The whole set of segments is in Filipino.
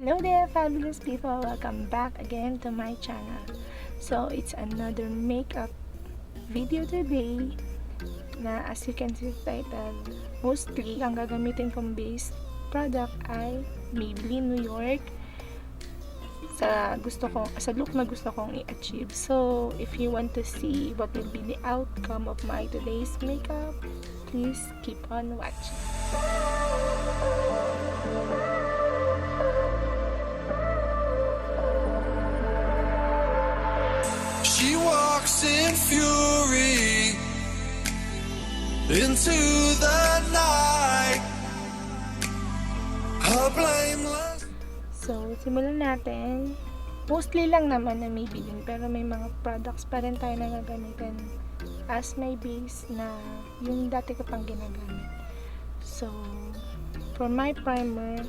Hello there, fabulous people! Welcome back again to my channel. So, it's another makeup video today na as you can see title, mostly ang gagamitin kong base product ay Maybelline New York sa look na gusto kong i-achieve. So, if you want to see what will be the outcome of my today's makeup, please keep on watching. She walks in fury into the night. Her blameless. So, simulan natin. Mostly lang naman na Maybelline, pero may mga products pa rin tayo na gagamitin as my base na yung dati ko pang ginagamit. So, for my primer,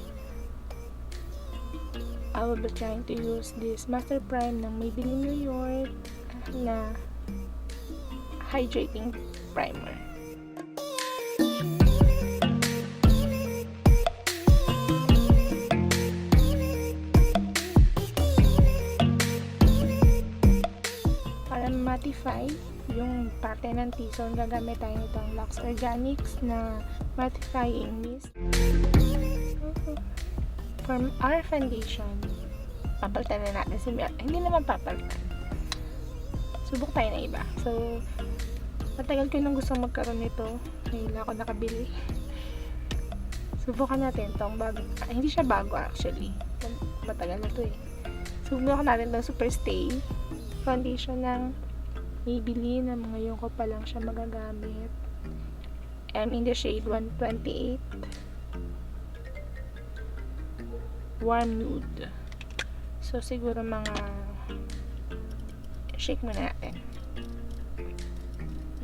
I will be trying to use this Master Prime ng Maybelline New York na hydrating primer. Para mattify yung parte ng T-zone, gagamit tayo nitong Lux Organics na mattifying mist. So, for our foundation, papalitan na natin si hindi naman papalitan. Subok tayo na iba. So, matagal ko nang gusto magkaroon nito. Ngayon ako nakabili. Subukan natin tong bago. Hindi siya bago actually. Matagal na to eh. Subukan natin tong Super Stay foundation ng Maybelline na ngayon ko pa lang siya magagamit. I'm in the shade 128. Warm nude. So, siguro mga shake muna natin.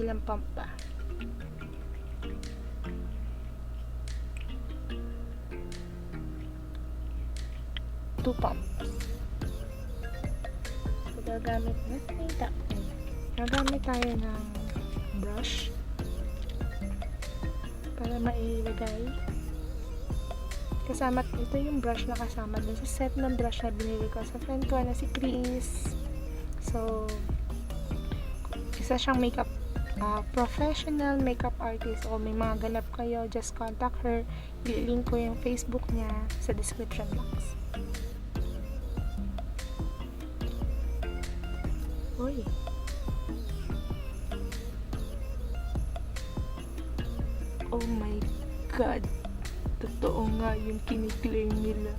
Ilang pump ba? Two pumps. So, gagamit tayo ng brush para mailagay. Kasama, ito yung brush na kasama dun sa set ng brush na binili ko sa friend ko na si Chris. So, isa siyang makeup professional makeup artist. O may mga ganap kayo, just contact her. I-link ko yung Facebook niya sa description box. Uy. Oh my God. Totoo nga yung kiniklaim nila.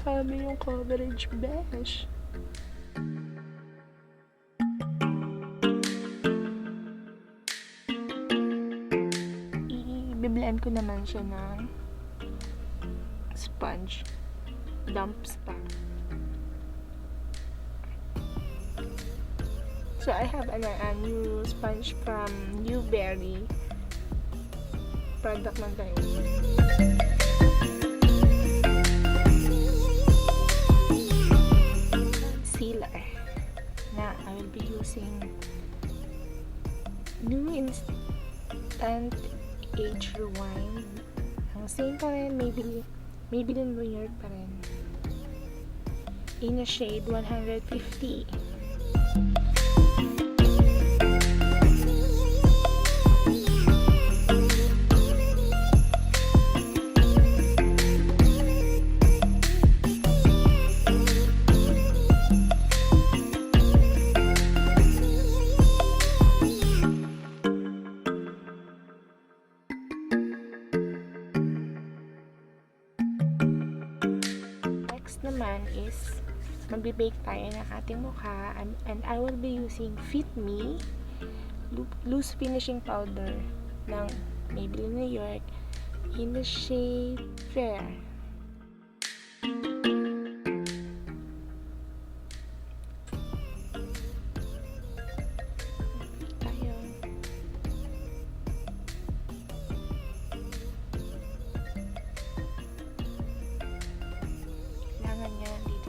Grabe yung coverage, besh. I-blend ko naman siya ng sponge. Dumps pa. So, I have a new sponge from Newberry. Product ng tayo. Concealer na I will be using New Instant Age Rewind. Ang same pa rin, Maybelline New York pa rin. In a shade 150. Naman is magbe-bake tayo ng ating mukha, and I will be using Fit Me loose finishing powder ng Maybelline New York in the shade Fair.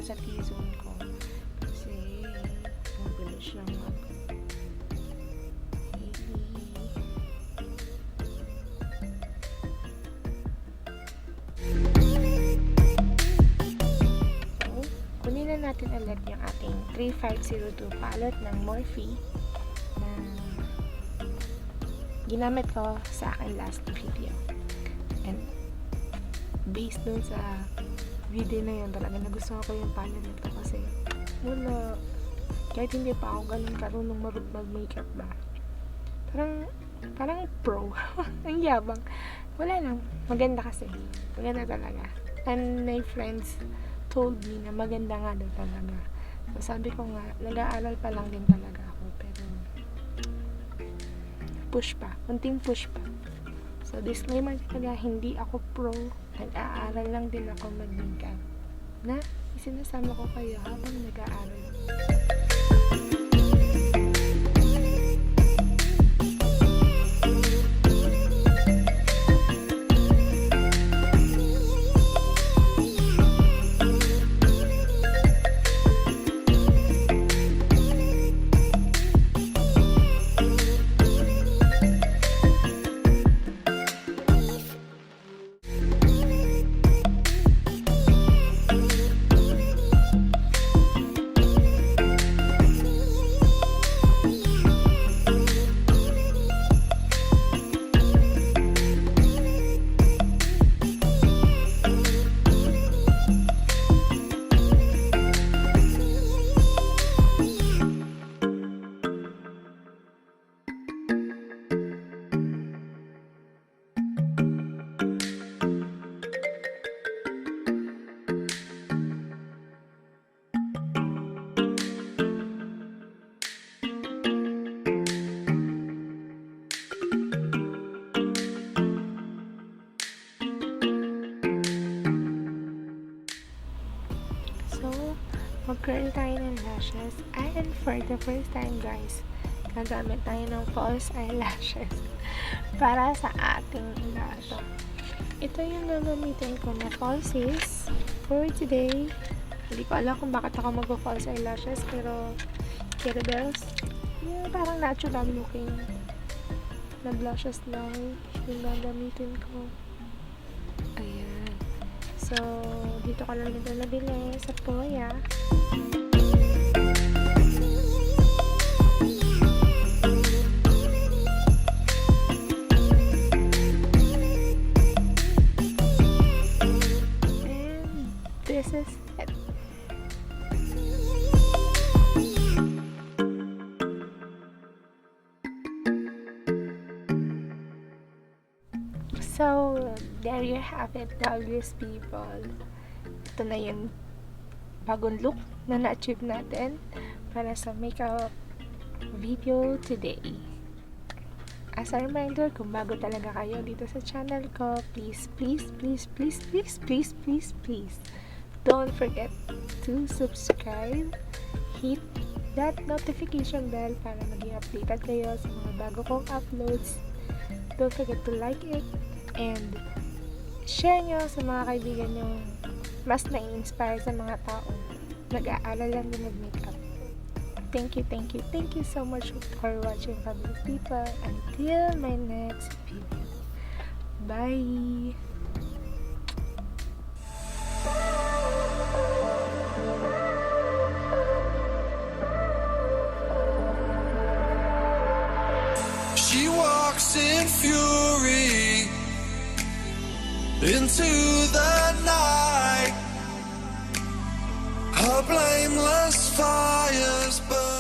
sa T-zone ko kasi natin ulit yung ating 3502 palette ng Morphe na ginamit ko sa akin last video. And based dun sa video na yun, talaga nagustuhan ko yung palette nito kasi mula kahit hindi pa ako ganun karunong mag-makeup ba, parang pro. Ang yabang. Wala lang, maganda kasi, maganda talaga. And my friends told me na maganda nga daw talaga. So sabi ko nga, nag-aaral pa lang din talaga ako, pero push pa, kunting push pa. So disclaimer talaga, hindi ako pro, nag-aaral lang din ako mag-makeup na isinasama ko kayo habang nag-aaral. Mag-curl tayo ng lashes. And for the first time guys, gagamit tayo ng false eyelashes para sa ating lash. Ito yung gagamitin ko na falsies for today. Hindi ko alam kung bakit ako mag-false eyelashes, pero Kiribels, yeah, parang natural looking na blushes lang yung gagamitin ko. Ayan. So, dito ko lang ito nabili sa Poya. And this is it. So, there you have it, Douglas people. Ito na yung bagong look na na-achieve natin para sa makeup video today. As a reminder, kung bago talaga kayo dito sa channel ko, please don't forget to subscribe, hit that notification bell para maging updated kayo sa mga bago kong uploads. Don't forget to like it and share nyo sa mga kaibigan nyo mas na-inspire sa mga tao nag-aaral lang din mag-makeup. Thank you so much for watching, fabulous people. Until my next video. Bye! She walks in fury into the night. Her blameless fires burn.